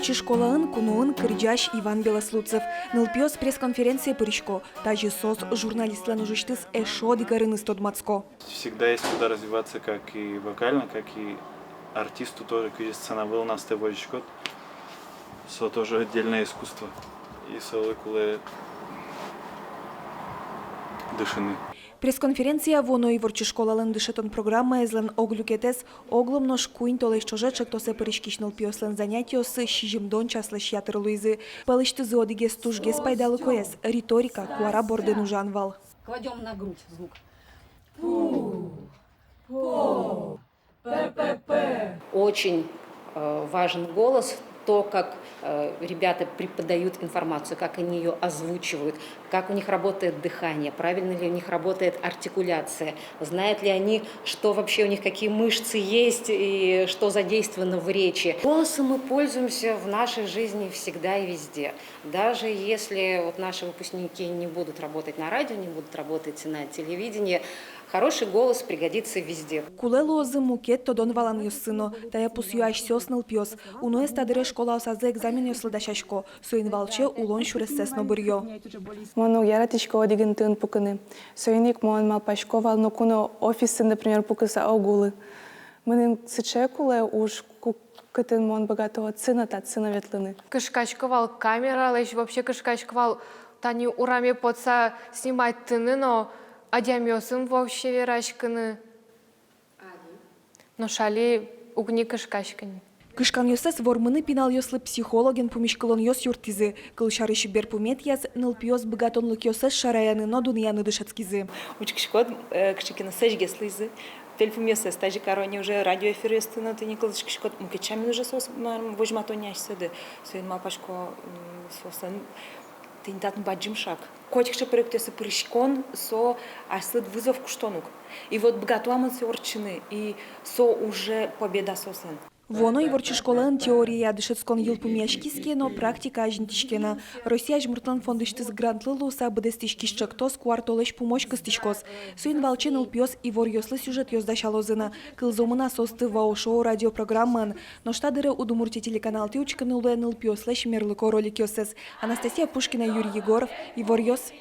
ворчи школаын кунуын кырджаш Иван Белослуцев. Нылпиос пресс-конференция пырышко. Тажи сос журналистлан ужиштыс эшо дигарын истодмацко. Всегда есть куда развиваться как и вокально, как и артисту тоже. Сцена был нас тевожичкот. Со тоже отдельное искусство. И солыкулы дышины. Пресс-конференция воно и ворчи школалын дышетон программа излен оглюкетес огломнош куин толещожечек то се пырышкиш нылпиослен занятио с шижимдон часлеш ятыр луизы. Палышты зодиге стужге спайдалы коес. Риторика куара борден ужанвал. Кладем на грудь звук. Очень важен голос, то, как ребята преподают информацию, как они ее озвучивают, как у них работает дыхание, правильно ли у них работает артикуляция, знают ли они, что вообще у них, какие мышцы есть и что задействовано в речи. Голосом мы пользуемся в нашей жизни всегда и везде. Даже если вот наши выпускники не будут работать на радио, не будут работать на телевидении, хороший голос пригодится везде. Кулело зымукет тодон валан йоссыно, тая пусюаш сёсныл пьёс. Уно эстадыре школа осазы экзамен йослыдашашко, суин валче улон шуресесно бырьё. Мону яратичко один тын пуканы. Суиник мон малпашко вал но куно офисы, например, пукаса огулы. Менин сычекуле уж кытын мон богатого цына та цына ветлыны. Кышкачковал камера, лишь вообще кышкачковал тани урами подса снимать тыны, но адямёсын вообще верашканы. Но шали угни кышкачкани. Кышкан йосес вормыны пинал йослы психологен пумишкалон йос юртизы. Кылшары шибер пумет яс нылпиос богатонлык йосес шараяны, но дуньяны дышацкизы. Учкишкод кшикина сэжге слизы. Тельфум йосес тажи корони уже радиоэфир йостына ты не кылышкишкод мукечами уже сос вожматоняш седы. Суин малпашко сосан тинтатын баджимшак. Котикше проектесы прыщкон со аслыд вызов куштонук. И вот богатуамын сёрчины и со уже победа сосан. Воно и ворчи школаын теория дышецкон йылпумяшкиске, но практика ажнтишкена. Россия жмуртлан фондыштыз грантлы луса быдестишкишчак тос куартолеш помощь кыстишкос. Суин валчен улпиос и вор йослы сюжет йоздашалозына. Кылзомына состы вау-шоу радиопрограмман. Но штадыры удумурти телеканал тиучканы улуэн улпиослеш мерлыко ролик йосес. Анастасия Пушкина, Юрий Егоров и вор йос.